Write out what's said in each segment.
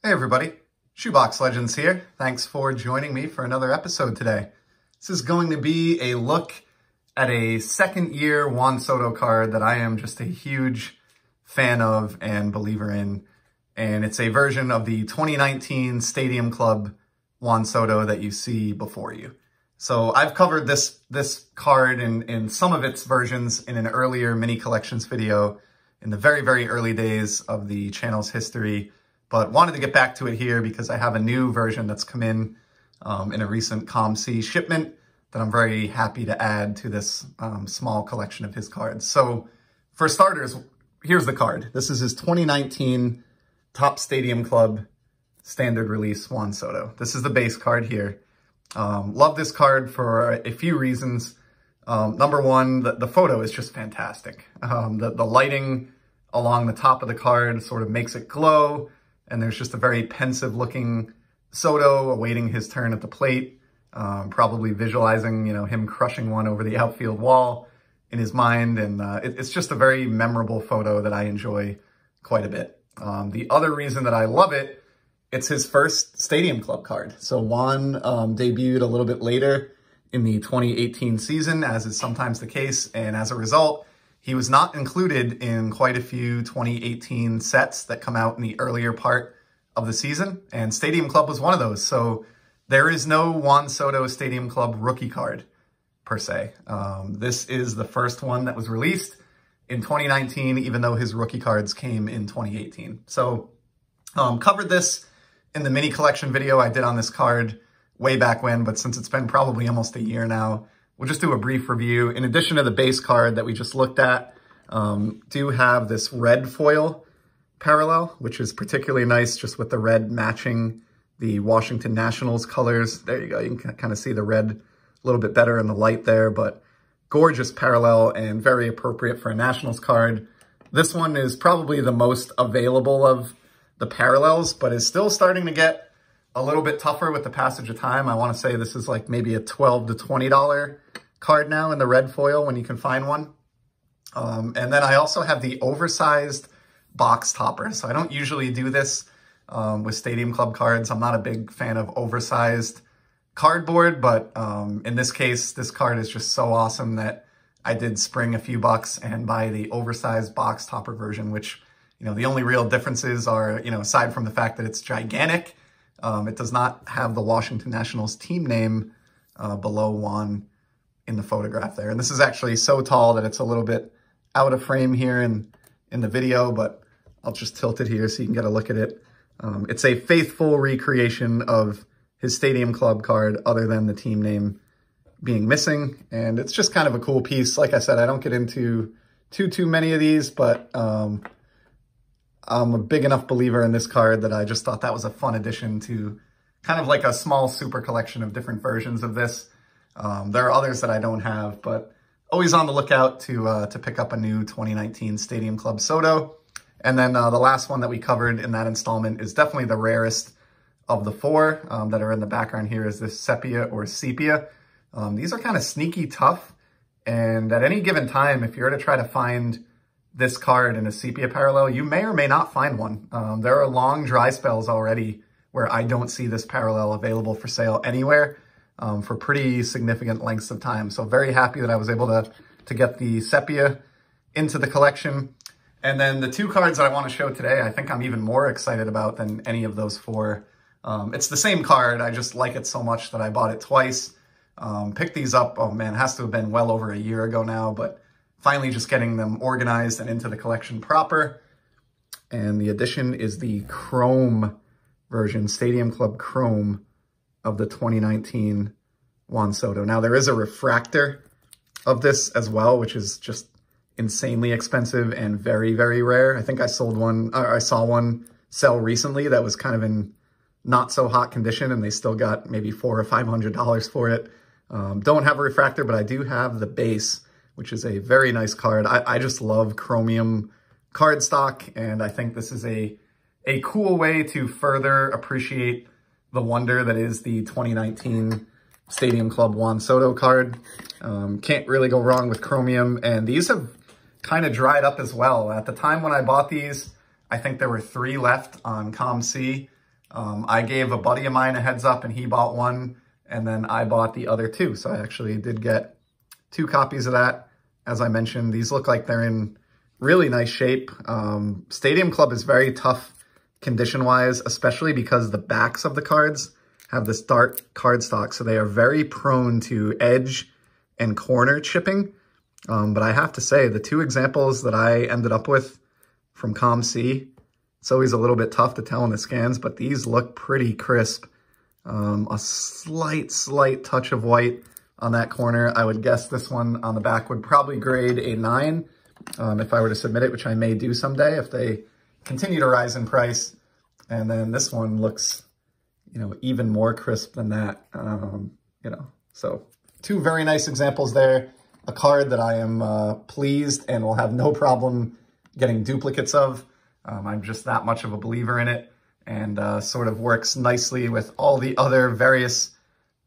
Hey everybody, Shoebox Legends here. Thanks for joining me for another episode today. This is going to be a look at a second year Juan Soto card that I am just a huge fan of and believer in. And it's a version of the 2019 Stadium Club Juan Soto that you see before you. So I've covered this card in some of its versions in an earlier mini collections video in the very, very early days of the channel's history. But wanted to get back to it here because I have a new version that's come in a recent ComC shipment that I'm very happy to add to this small collection of his cards. So for starters, here's the card. This is his 2019 Top Stadium Club standard release Juan Soto. This is the base card here. Love this card for a few reasons. Number one, the photo is just fantastic. The lighting along the top of the card sort of makes it glow. And there's just a very pensive looking Soto awaiting his turn at the plate, probably visualizing, him crushing one over the outfield wall in his mind. And it's just a very memorable photo that I enjoy quite a bit. The other reason that I love it, it's his first Stadium Club card. So Juan debuted a little bit later in the 2018 season, as is sometimes the case. And as a result, he was not included in quite a few 2018 sets that come out in the earlier part of the season, and Stadium Club was one of those. So there is no Juan Soto Stadium Club rookie card, per se. This is the first one that was released in 2019, even though his rookie cards came in 2018. So covered this in the mini collection video I did on this card way back when, but since it's been probably almost a year now, we'll just do a brief review. In addition to the base card that we just looked at, do have this red foil parallel, which is particularly nice just with the red matching the Washington Nationals colors. There you go. You can kind of see the red a little bit better in the light there, but gorgeous parallel and very appropriate for a Nationals card. This one is probably the most available of the parallels, but is still starting to get a little bit tougher with the passage of time. I want to say this is like maybe a $12 to $20 card now in the red foil when you can find one. And then I also have the oversized box topper. So I don't usually do this with Stadium Club cards. I'm not a big fan of oversized cardboard, but in this case, this card is just so awesome that I did spring a few bucks and buy the oversized box topper version, which, the only real differences are, aside from the fact that it's gigantic, it does not have the Washington Nationals team name below Juan in the photograph there. And this is actually so tall that it's a little bit out of frame here in the video, but I'll just tilt it here so you can get a look at it. It's a faithful recreation of his Stadium Club card other than the team name being missing. And it's just kind of a cool piece. Like I said, I don't get into too many of these, but I'm a big enough believer in this card that I just thought that was a fun addition to kind of like a small super collection of different versions of this. There are others that I don't have, but always on the lookout to pick up a new 2019 Stadium Club Soto. And then the last one that we covered in that installment is definitely the rarest of the four that are in the background here is this Sepia or Sepia. These are kind of sneaky tough. And at any given time, if you're to try to find this card in a sepia parallel, you may or may not find one. There are long dry spells already where I don't see this parallel available for sale anywhere for pretty significant lengths of time. So very happy that I was able to get the sepia into the collection. And then the two cards that I want to show today, I think I'm even more excited about than any of those four. It's the same card. I just like it so much that I bought it twice. Picked these up, oh man, it has to have been well over a year ago now, but finally just getting them organized and into the collection proper. And the edition is the Chrome version, Stadium Club Chrome of the 2019 Juan Soto. Now there is a refractor of this as well, which is just insanely expensive and very, very rare. I think I saw one sell recently that was kind of in not so hot condition and they still got maybe $400 or $500 for it. Don't have a refractor, but I do have the base, which is a very nice card. I just love Chromium cardstock, and I think this is a cool way to further appreciate the wonder that is the 2019 Stadium Club Juan Soto card. Can't really go wrong with Chromium, and these have kind of dried up as well. At the time when I bought these, I think there were 3 left on ComC. I gave a buddy of mine a heads up and he bought one, and then I bought the other two. So I actually did get 2 copies of that. As I mentioned, these look like they're in really nice shape. Stadium Club is very tough condition-wise, especially because the backs of the cards have this dark cardstock, so they are very prone to edge and corner chipping. But I have to say, the 2 examples that I ended up with from ComC, it's always a little bit tough to tell in the scans, but these look pretty crisp. A slight touch of white on that corner. I would guess this one on the back would probably grade a 9 if I were to submit it, which I may do someday if they continue to rise in price. And then this one looks, you know, even more crisp than that, you know. So 2 very nice examples there. A card that I am pleased and will have no problem getting duplicates of. I'm just that much of a believer in it, and sort of works nicely with all the other various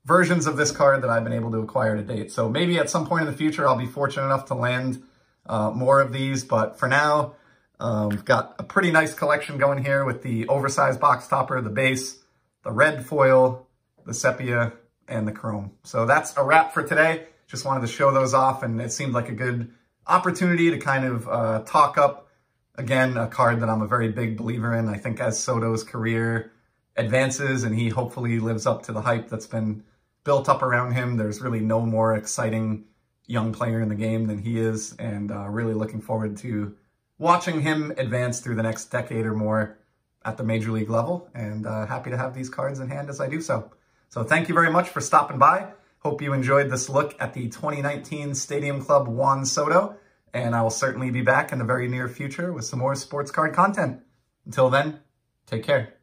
versions of this card that I've been able to acquire to date. So maybe at some point in the future, I'll be fortunate enough to land more of these, but for now, got a pretty nice collection going here with the oversized box topper, the base, the red foil, the sepia, and the chrome. So that's a wrap for today. Just wanted to show those off, and it seemed like a good opportunity to kind of talk up, again, a card that I'm a very big believer in. I think as Soto's career advances and he hopefully lives up to the hype that's been built up around him, there's really no more exciting young player in the game than he is, and really looking forward to watching him advance through the next decade or more at the Major League level, and happy to have these cards in hand as I do so. So thank you very much for stopping by. Hope you enjoyed this look at the 2019 Stadium Club Juan Soto, and I will certainly be back in the very near future with some more sports card content. Until then, take care.